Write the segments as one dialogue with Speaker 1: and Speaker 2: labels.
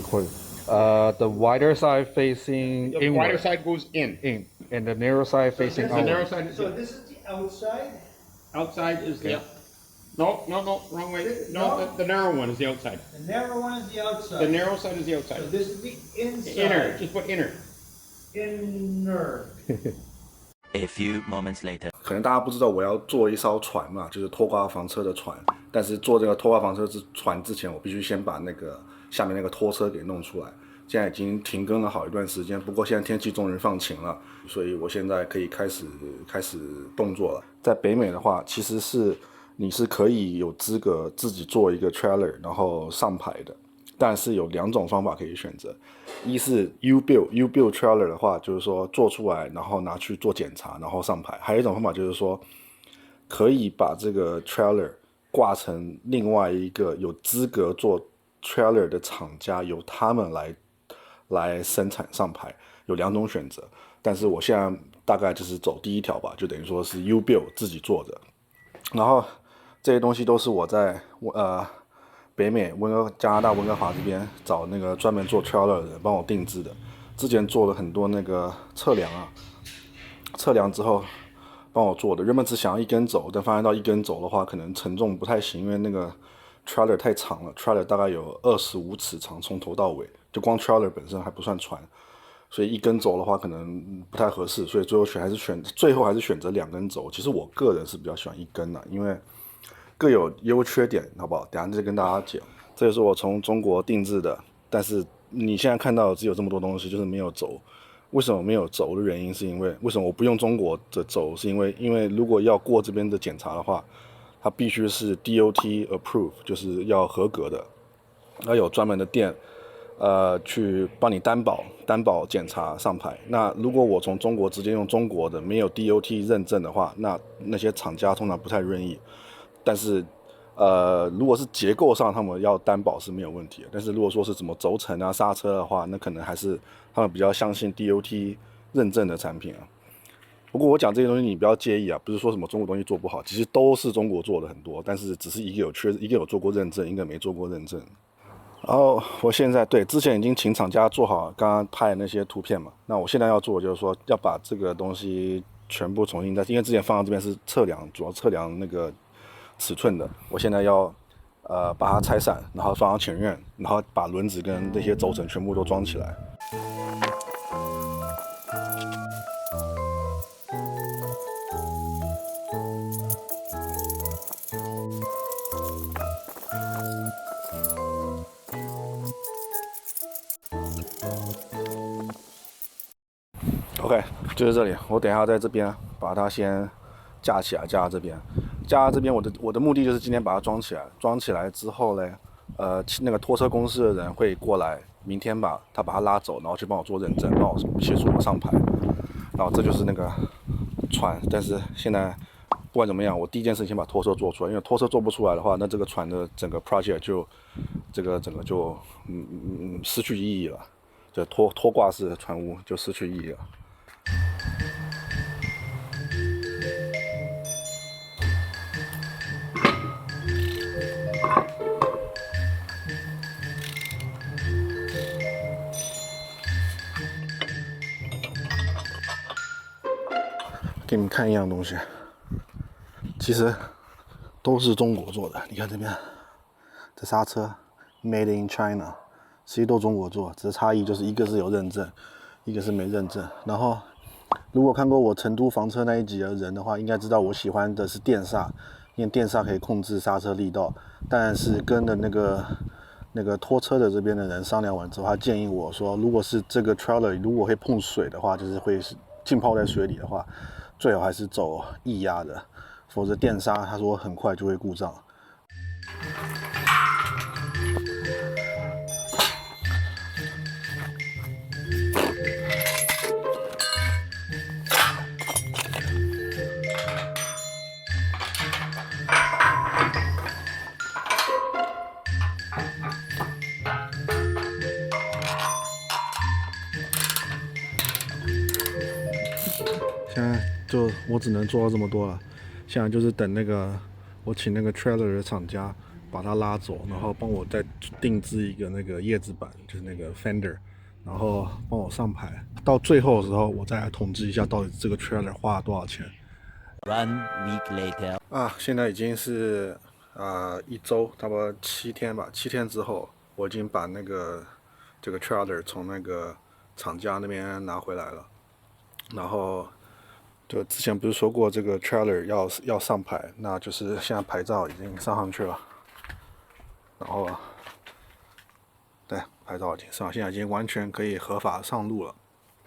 Speaker 1: include? The wider side facing
Speaker 2: The
Speaker 1: inward,
Speaker 2: wider side goes in.
Speaker 1: and the narrow side facing
Speaker 2: The
Speaker 1: outward.
Speaker 2: narrow side is
Speaker 3: So this is the outside?
Speaker 2: outside is
Speaker 1: Okay.
Speaker 2: the. No, wrong way. No,
Speaker 3: No?
Speaker 2: the narrow one is the outside.
Speaker 3: The narrow one is the outside.
Speaker 2: The narrow side is the
Speaker 3: So
Speaker 2: outside.
Speaker 3: this is the inside.
Speaker 2: Inner, just put inner.
Speaker 3: Inner.
Speaker 4: A few moments later.
Speaker 5: 可能大家不知道，我要做一艘船嘛，就是拖挂房车的船。但是做这个拖挂房车船之前，我必须先把那个下面那个拖车给弄出来。现在已经停更了好一段时间，不过现在天气终于放晴了，所以我现在可以开始动作了。在北美的话，其实你是可以有资格自己做一个 trailer， 然后上牌的。但是有2种方法可以选择，一是 U build trailer 的话，就是说做出来然后拿去做检查，然后上牌；还有一种方法就是说，可以把这个 trailer 挂成另外一个有资格做 trailer 的厂家，由他们来生产上牌，有2种选择。但是我现在大概就是走第一条吧，就等于说是 U build 自己做的。然后这些东西都是我在北美加拿大温哥华这边找那个专门做 trailer 的人帮我定制的。之前做了很多那个测量之后帮我做的。原本只想要1根轴，但发现到1根轴的话可能承重不太行，因为那个 trailer 太长了 ，trailer 大概有25尺长，从头到尾，就光 trailer 本身还不算船，所以1根轴的话可能不太合适，所以最后还是选择2根轴。其实我个人是比较喜欢1根的，因为各有优缺点，好不好？等一下再跟大家讲。这也是我从中国定制的，但是你现在看到只有这么多东西，就是没有轴。为什么没有轴的原因是因为，为什么我不用中国的轴？是因为如果要过这边的检查的话，它必须是 DOT approve， 就是要合格的，要有专门的店，去帮你担保检查上牌。那如果我从中国直接用中国的没有 DOT 认证的话，那些厂家通常不太愿意。但是如果是结构上他们要担保是没有问题的，但是如果说是怎么轴承啊、刹车的话，那可能还是他们比较相信 DOT 认证的产品啊。不过我讲这些东西你不要介意啊，不是说什么中国东西做不好，其实都是中国做的很多，但是只是一个有做过认证，一个没做过认证。然后我现在之前已经请厂家做好刚刚拍的那些图片嘛，那我现在要做的就是说要把这个东西全部重新因为之前放到这边是主要测量那个尺寸的，我现在要把它拆散，然后放到前院，然后把轮子跟这些轴承全部都装起来。OK， 就是这里，我等一下在这边把它先架起来，架到这边。我的目的就是今天把它装起来，装起来之后呢，那个拖车公司的人会过来，明天把它拉走，然后去帮我做认证，帮我协助我上牌。然后这就是那个船，但是现在不管怎么样，我第一件事情先把拖车做出来，因为拖车做不出来的话，那这个船的整个 project 就整个就失去意义了，这拖挂式的船坞就失去意义了。给你们看一样东西，其实都是中国做的。你看这边，这刹车 Made in China， 其实都中国做，只是差异就是一个是有认证，一个是没认证。然后，如果看过我成都房车那一集的人的话，应该知道我喜欢的是电刹，因为电刹可以控制刹车力道。但是跟的那个拖车的这边的人商量完之后，他建议我说，如果是这个 trailer 如果会碰水的话，就是会浸泡在水里的话，最好还是走液压的，否则电刹他说很快就会故障。现在就我只能做到这么多了，现在就是等那个我请那个 trailer 的厂家把它拉走，然后帮我再定制一个那个叶子板，就是那个 fender， 然后帮我上牌。到最后的时候，我再来统计一下到底这个 trailer 花了多少钱。
Speaker 4: 1 week later.
Speaker 5: 啊，现在已经是1周，差不多7天吧。7天之后，我已经把这个 trailer 从那个厂家那边拿回来了。然后就之前不是说过这个 trailer 要上牌，那就是现在牌照已经上去了。然后对，牌照已经上，现在已经完全可以合法上路了。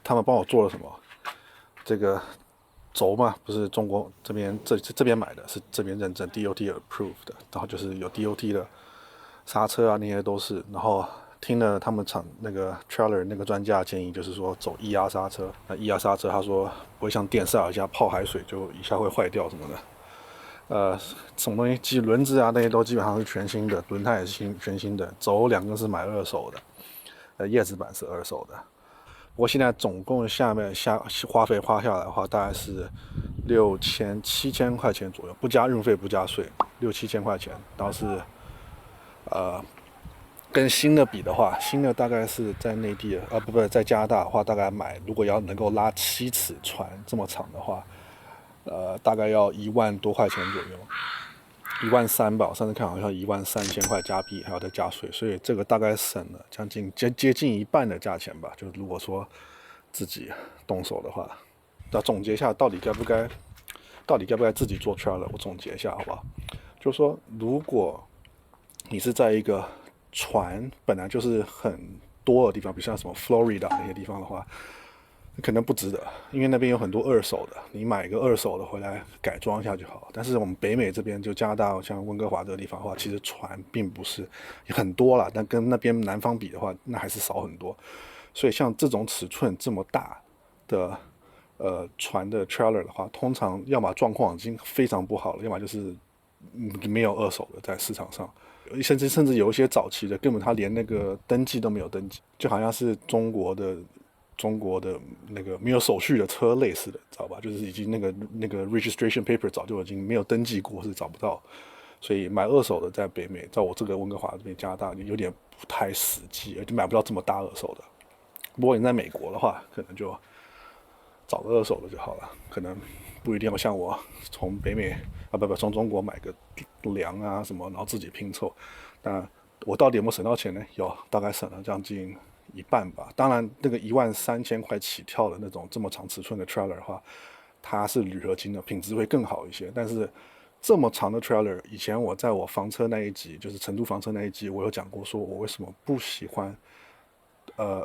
Speaker 5: 他们帮我做了什么？这个轴嘛，不是中国这边买的，是这边认证 DOT approved 的，然后就是有 DOT 的刹车啊，那些都是。然后听了他们厂那个 trailer 那个专家建议，就是说走液压刹车。那液压刹车他说不会像电刹一下泡海水就一下会坏掉什么的。什么东西，轮子啊那些都基本上是全新的，轮胎也是全新的，轴2个是买2手的，叶子板是2手的。不过现在总共花费花下来的话，大概是6000、7000块钱左右，不加运费不加税，6、7千块钱。然后是跟新的比的话，新的大概是在内地不在加拿大的话，大概如果要能够拉7尺船这么长的话，大概要1万多块钱左右，13000吧。我上次看好像13000块加币，还要再加税，所以这个大概省了将近接近一半的价钱吧。就是如果说自己动手的话，那总结一下，到底该不该自己做 trailer？ 我总结一下好不好？就是说，如果你是在一个船本来就是很多的地方，比如像什么 Florida 那些地方的话，可能不值得，因为那边有很多2手的，你买一个2手的回来改装一下就好。但是我们北美这边，就加拿大像温哥华这个地方的话，其实船并不是很多啦，但跟那边南方比的话，那还是少很多。所以像这种尺寸这么大的船的 trailer 的话，通常要么状况已经非常不好了，要么就是没有2手的在市场上。甚至有一些早期的根本他连那个登记都没有登记，就好像是中国的那个没有手续的车类似的，知道吧？就是已经那个 registration paper 早就已经没有登记过，是找不到。所以买2手的在北美，在我这个温哥华这边加拿大有点不太实际，而且买不到这么大2手的。不过你在美国的话，可能就找个2手的就好了，可能不一定要像我从北美从中国买个梁啊什么，然后自己拼凑。那我到底有没有省到钱呢？有，大概省了将近一半吧。当然，那个13000块起跳的那种这么长尺寸的 trailer 的话，它是铝合金的，品质会更好一些。但是这么长的 trailer， 以前我在我房车那一集，就是成都房车那一集，我有讲过，说我为什么不喜欢。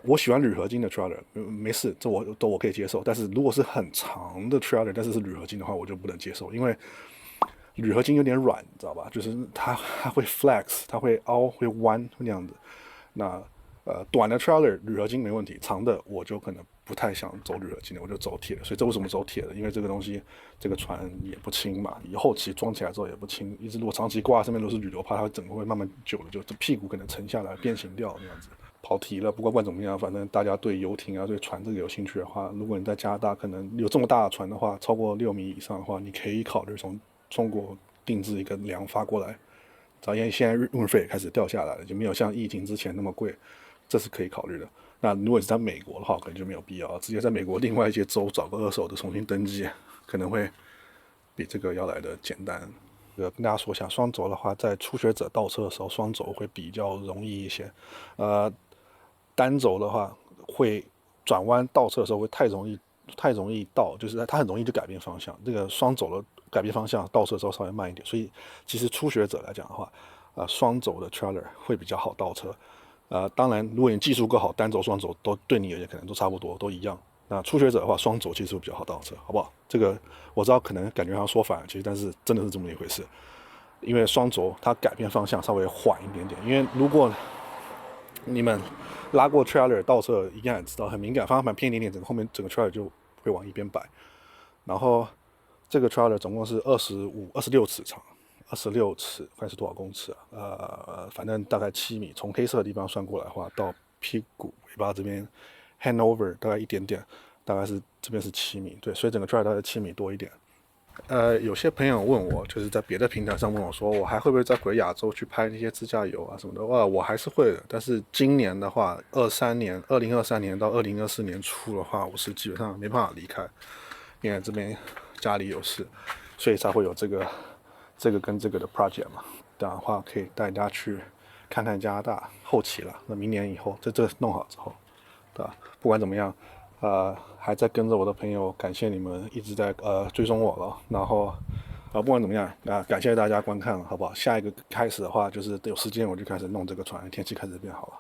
Speaker 5: 我喜欢铝合金的 trailer， 没事，这我可以接受。但是如果是很长的 trailer， 但是是铝合金的话，我就不能接受，因为铝合金有点软，你知道吧？就是它会 flex， 它会凹，会弯那样子。那短的 trailer 铝合金没问题，长的我就可能不太想走铝合金的，我就走铁的。所以这为什么走铁的？因为这个东西，这个船也不轻嘛，以后期装起来之后也不轻，一直如果长期挂在上面都是铝流，怕它整个会慢慢久了就屁股可能沉下来变形掉那样子。跑题了，不管怎么样，反正大家对游艇啊、对船这个有兴趣的话，如果你在加拿大可能有这么大的船的话，超过6米以上的话，你可以考虑从中国定制一个梁发过来。因为现在运费也开始掉下来了，就没有像疫情之前那么贵，这是可以考虑的。那如果你是在美国的话，可能就没有必要，直接在美国另外一些州找个2手的重新登记，可能会比这个要来的简单。跟大家说一下，双轴的话，在初学者倒车的时候，双轴会比较容易一些。单轴的话，会转弯倒车的时候会太容易倒，就是它很容易就改变方向。这个双轴的改变方向，倒车的时候稍微慢一点。所以其实初学者来讲的话，双轴的 trailer 会比较好倒车。当然，如果你技术够好，单轴、双轴都对你而言可能都差不多，都一样。那初学者的话，双轴其实会比较好倒车，好不好？这个我知道可能感觉好像说反了，其实但是真的是这么一回事。因为双轴它改变方向稍微缓一点点，因为如果你们拉过 trailer 倒车，应该也知道很敏感，方向盘偏一点点，后面整个 trailer 就会往一边摆。然后这个 trailer 总共是26尺长，26尺，看是多少公尺啊？反正大概7米，从黑色的地方算过来的话，到屁股尾巴这边 handover 大概一点点，大概是这边是7米，对，所以整个 trailer 大概7米多一点。有些朋友问我，就是在别的平台上问我说，我还会不会再回亚洲去拍那些自驾游啊什么的？我还是会的。但是今年的话，2023年到2024年初的话，我是基本上没办法离开，因为这边家里有事，所以才会有这个跟这个的 project 嘛。这样的话可以带大家去看看加拿大后期了。那明年以后，这弄好之后，对吧？不管怎么样。还在跟着我的朋友，感谢你们一直在追踪我了。然后不管怎么样感谢大家观看了，好不好？下一个开始的话，就是有时间我就开始弄这个船，天气开始变好了。